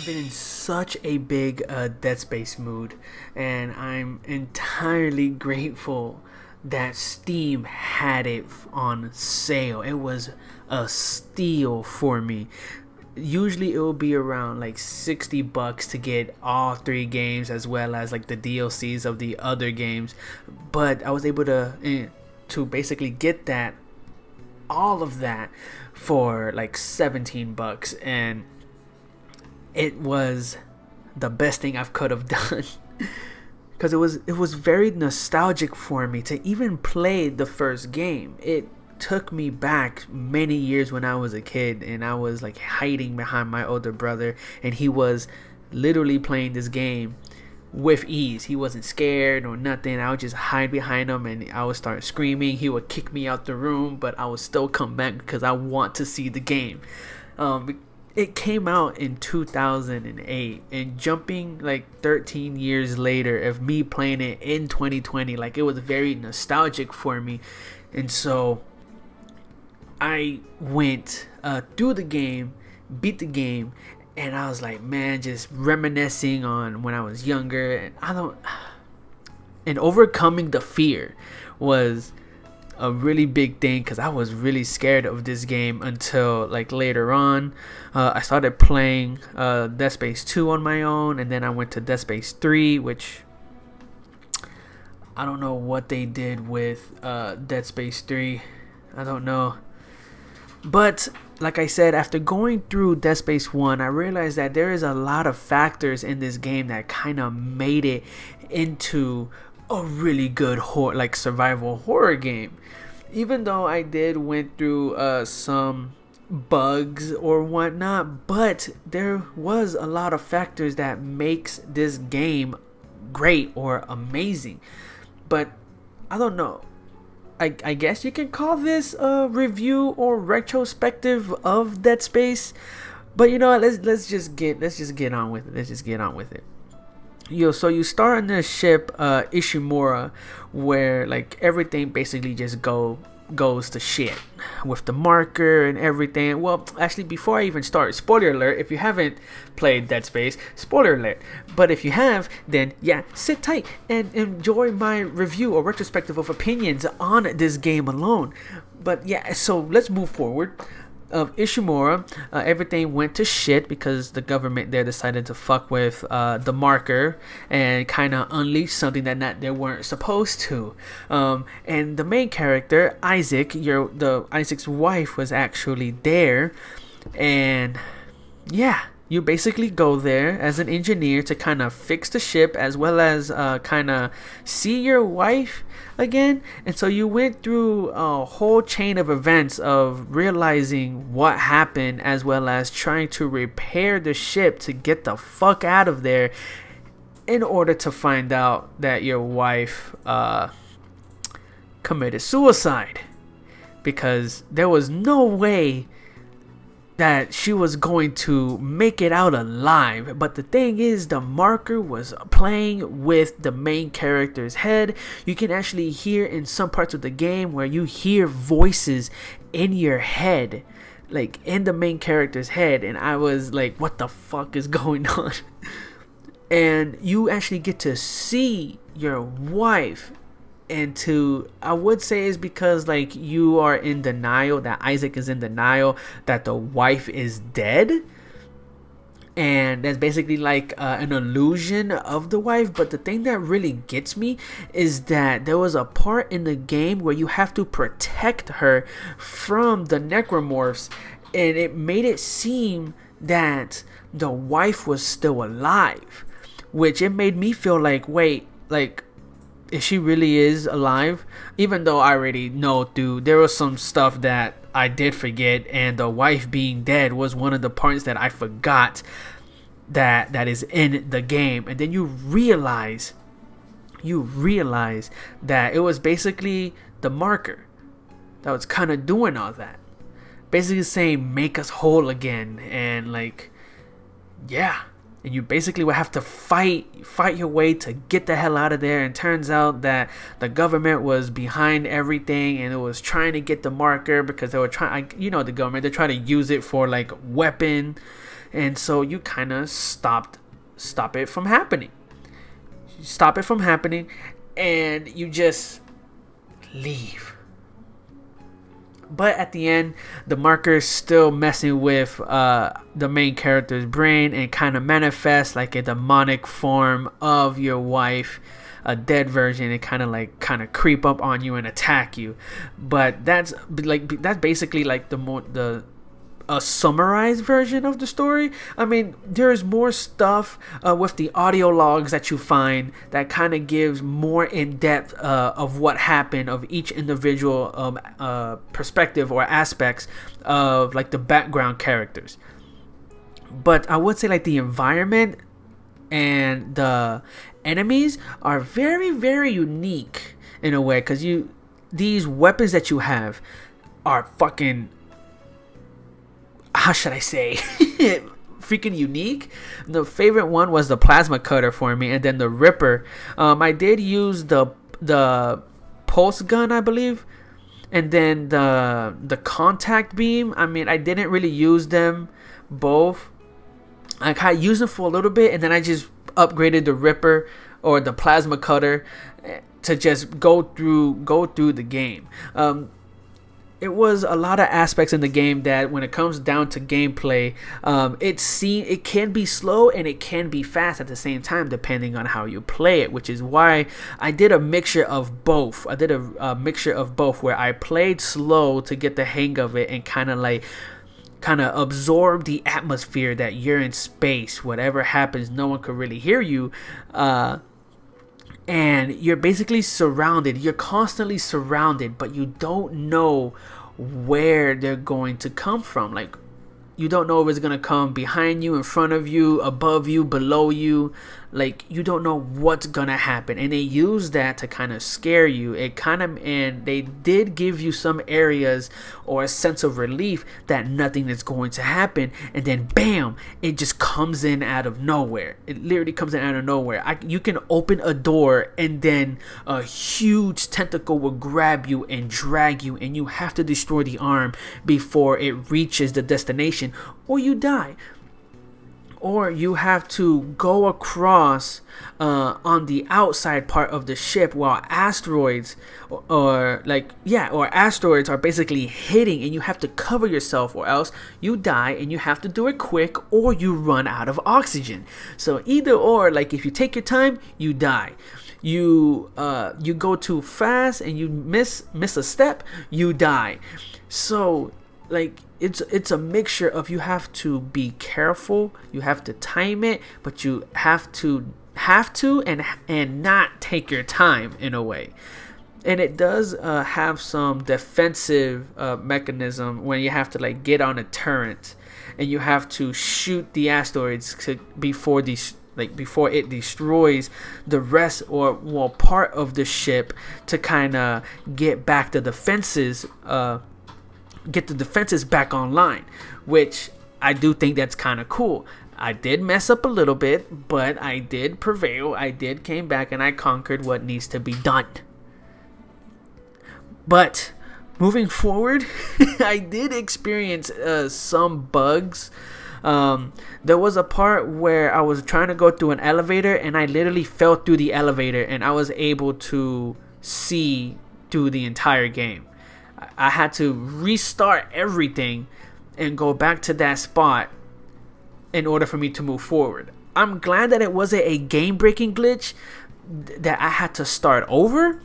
been in such a big Dead Space mood, and I'm entirely grateful that Steam had it on sale. It was a steal for me. Usually it will be around like $60 to get all three games as well as like the DLCs of the other games, but I was able to basically get that all of that for like $17, and it was the best thing I could have done because it was very nostalgic for me to even play the first game. It took me back many years when I was a kid, and I was like hiding behind my older brother, and he was literally playing this game with ease. He wasn't scared or nothing. I would just hide behind him and I would start screaming. He would kick me out the room, but I would still come back because I want to see the game. It came out in 2008, and jumping like 13 years later of me playing it in 2020, like it was very nostalgic for me. And so I went through the game, beat the game, and I was like, man, just reminiscing on when I was younger, and overcoming the fear was a really big thing because I was really scared of this game until like later on. I started playing Dead Space 2 on my own, and then I went to Dead Space 3, which I don't know what they did with Dead Space 3. I don't know. But like I said, after going through Dead Space 1, I realized that there is a lot of factors in this game that kind of made it into a really good survival horror game. Even though I did went through some bugs or whatnot, but there was a lot of factors that makes this game great or amazing. But I don't know. I guess you can call this a review or retrospective of Dead Space. But you know what? Let's just get on with it. So you start on this ship, Ishimura, where like everything basically just goes to shit with the marker and everything. Well, actually, before I even start, spoiler alert, if you haven't played Dead Space, spoiler alert. But if you have, then yeah, sit tight and enjoy my review or retrospective of opinions on this game alone. But yeah, so let's move forward. Of Ishimura, everything went to shit because the government there decided to fuck with the marker and kind of unleash something that they weren't supposed to. And the main character, Isaac, Isaac's wife, was actually there, and yeah. You basically go there as an engineer to kind of fix the ship as well as kind of see your wife again. And so you went through a whole chain of events of realizing what happened as well as trying to repair the ship to get the fuck out of there in order to find out that your wife committed suicide. Because there was no way that she was going to make it out alive. But the thing is, the marker was playing with the main character's head. You can actually hear in some parts of the game where you hear voices in your head, like in the main character's head, and I was like, what the fuck is going on? And you actually get to see your wife, and I would say is because like you are in denial, that Isaac is in denial that the wife is dead, and that's basically like an illusion of the wife. But the thing that really gets me is that there was a part in the game where you have to protect her from the necromorphs, and it made it seem that the wife was still alive, which it made me feel like, wait, like, if she really is alive, even though I already know, dude, there was some stuff that I did forget, and the wife being dead was one of the parts that I forgot that is in the game. And then you realize that it was basically the marker that was kind of doing all that, basically saying make us whole again, and like, yeah. And you basically would have to fight your way to get the hell out of there. And turns out that the government was behind everything, and it was trying to get the marker because they were trying, the government, they're trying to use it for like weapon and so you kind of stop it from happening. You stop it from happening, and you just leave. But at the end, the marker's still messing with the main character's brain and kind of manifests like a demonic form of your wife, a dead version, and kind of creep up on you and attack you. But that's basically like the a summarized version of the story. I mean, there's more stuff with the audio logs that you find that kind of gives more in depth of what happened, of each individual perspective or aspects of like the background characters. But I would say like the environment and the enemies are very, very unique in a way, because these weapons that you have are fucking, how should I say, freaking unique. The favorite one was the plasma cutter for me, and then the Ripper. I did use the pulse gun, I believe, and then the contact beam. I mean, I didn't really use them both. I kind of used them for a little bit, and then I just upgraded the Ripper or the plasma cutter to just go through the game. It was a lot of aspects in the game that when it comes down to gameplay, it can be slow and it can be fast at the same time depending on how you play it, which is why I did a mixture of both. I did a mixture of both where I played slow to get the hang of it and kind of absorb the atmosphere that you're in space. Whatever happens, no one could really hear you. And you're basically surrounded. You're constantly surrounded, but you don't know where they're going to come from. Like, you don't know if it's going to come behind you, in front of you, above you, below you. Like, you don't know what's going to happen. And they use that to kind of scare you. And they did give you some areas or a sense of relief that nothing is going to happen. And then, bam, it just comes in out of nowhere. It literally comes in out of nowhere. You can open a door and then a huge tentacle will grab you and drag you. And you have to destroy the arm before it reaches the destination, or you die. Or you have to go across on the outside part of the ship while asteroids or asteroids are basically hitting, and you have to cover yourself, or else you die, and you have to do it quick or you run out of oxygen. So either or, like if you take your time, you die. You go too fast and you miss a step, you die. So like it's a mixture of, you have to be careful, you have to time it, but you have to and not take your time in a way. And it does have some defensive mechanism when you have to like get on a turret and you have to shoot the asteroids before it destroys the rest or part of the ship, to kind of get back the defenses. Get the defenses back online, which I do think that's kind of cool. I did mess up a little bit, but I did prevail. I did came back and I conquered what needs to be done. But moving forward, I did experience some bugs. There was a part where I was trying to go through an elevator and I literally fell through the elevator, and I was able to see through the entire game. I had to restart everything and go back to that spot in order for me to move forward. I'm glad that it wasn't a game-breaking glitch that I had to start over,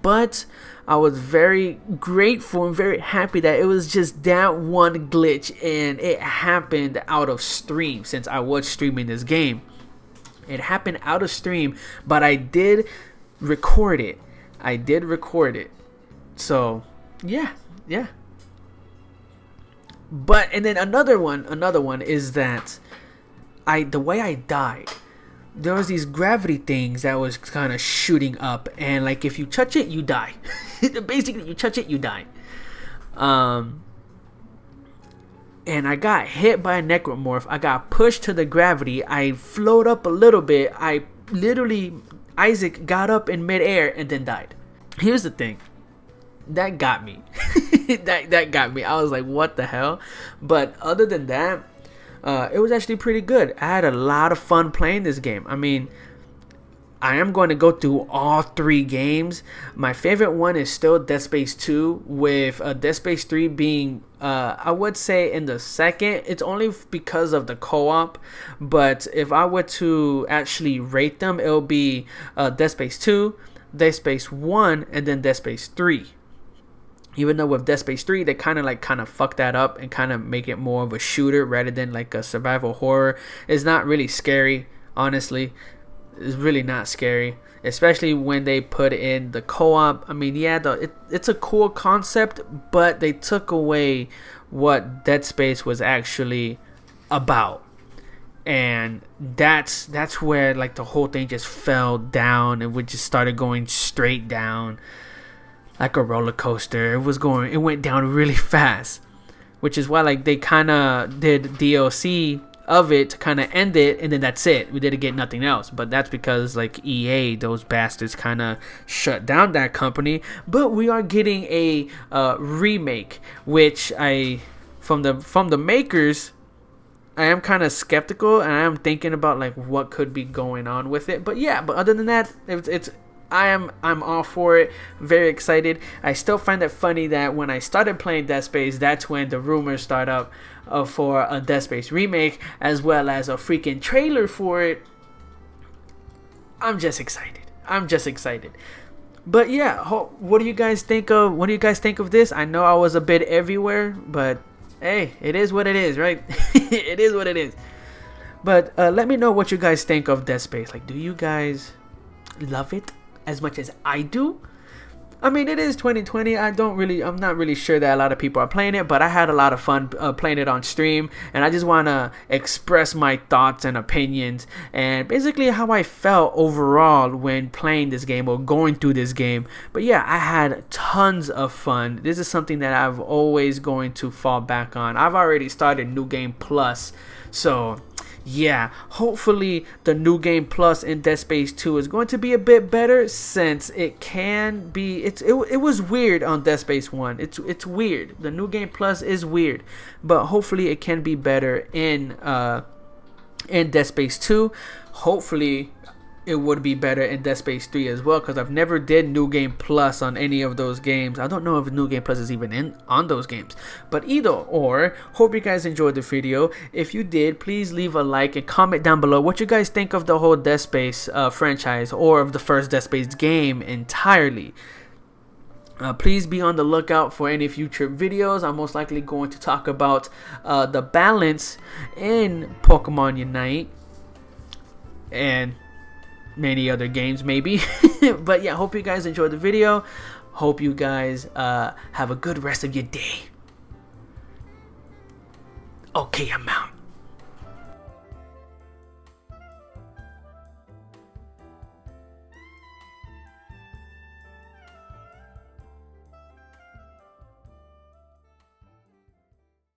but I was very grateful and very happy that it was just that one glitch, and it happened out of stream, since I was streaming this game. It happened out of stream, but I did record it. So, yeah. But, and then another one is that the way I died, there was these gravity things that was kind of shooting up, and like if you touch it, you die. Basically, you touch it, you die. And I got hit by a necromorph. I got pushed to the gravity. I float up a little bit. Isaac got up in midair and then died. Here's the thing. That got me. that got me. I was like, what the hell? But other than that, it was actually pretty good. I had a lot of fun playing this game. I mean, I am going to go through all 3 games. My favorite one is still Dead Space 2, with Dead Space 3 being, I would say, in the second. It's only because of the co-op, but if I were to actually rate them, it'll be Dead Space 2, Dead Space 1, and then Dead Space 3. Even though with Dead Space 3, they kind of fuck that up and kind of make it more of a shooter rather than like a survival horror. It's not really scary, honestly. It's really not scary, especially when they put in the co-op. I mean, yeah, it's a cool concept, but they took away what Dead Space was actually about, and that's where like the whole thing just fell down, and we just started going straight down like a roller coaster. It went down really fast, which is why like they kind of did DLC of it to kind of end it, and then that's it. We didn't get nothing else, but that's because like EA, those bastards, kind of shut down that company. But we are getting a remake, which from the makers, I am kind of skeptical, and I am thinking about like what could be going on with it. But yeah, but other than that, I'm all for it. Very excited. I still find it funny that when I started playing Dead Space, that's when the rumors start up for a Dead Space remake, as well as a freaking trailer for it. I'm just excited. But yeah, what do you guys think of this? I know I was a bit everywhere, but hey, it is what it is, right? It is what it is. But let me know what you guys think of Dead Space. Like, do you guys love it as much as I do? I mean, it is 2020. I'm not really sure that a lot of people are playing it, but I had a lot of fun playing it on stream, and I just want to express my thoughts and opinions, and basically how I felt overall when playing this game or going through this game. But yeah, I had tons of fun. This is something that I've always going to fall back on. I've already started New Game Plus, so yeah, hopefully the New Game Plus in Dead Space 2 is going to be a bit better, since it can be, it was weird on Dead Space 1. It's weird. The New Game Plus is weird, but hopefully it can be better in Dead Space 2. Hopefully it would be better in Dead Space 3 as well, because I've never did New Game Plus on any of those games. I don't know if New Game Plus is even on those games, but either or, hope you guys enjoyed the video. If you did, please leave a like and comment down below what you guys think of the whole Dead Space franchise, or of the first Dead Space game entirely. Please be on the lookout for any future videos. I'm most likely going to talk about the balance in Pokemon Unite and many other games maybe. But yeah, hope you guys enjoyed the video. Hope you guys have a good rest of your day. Okay, I'm out.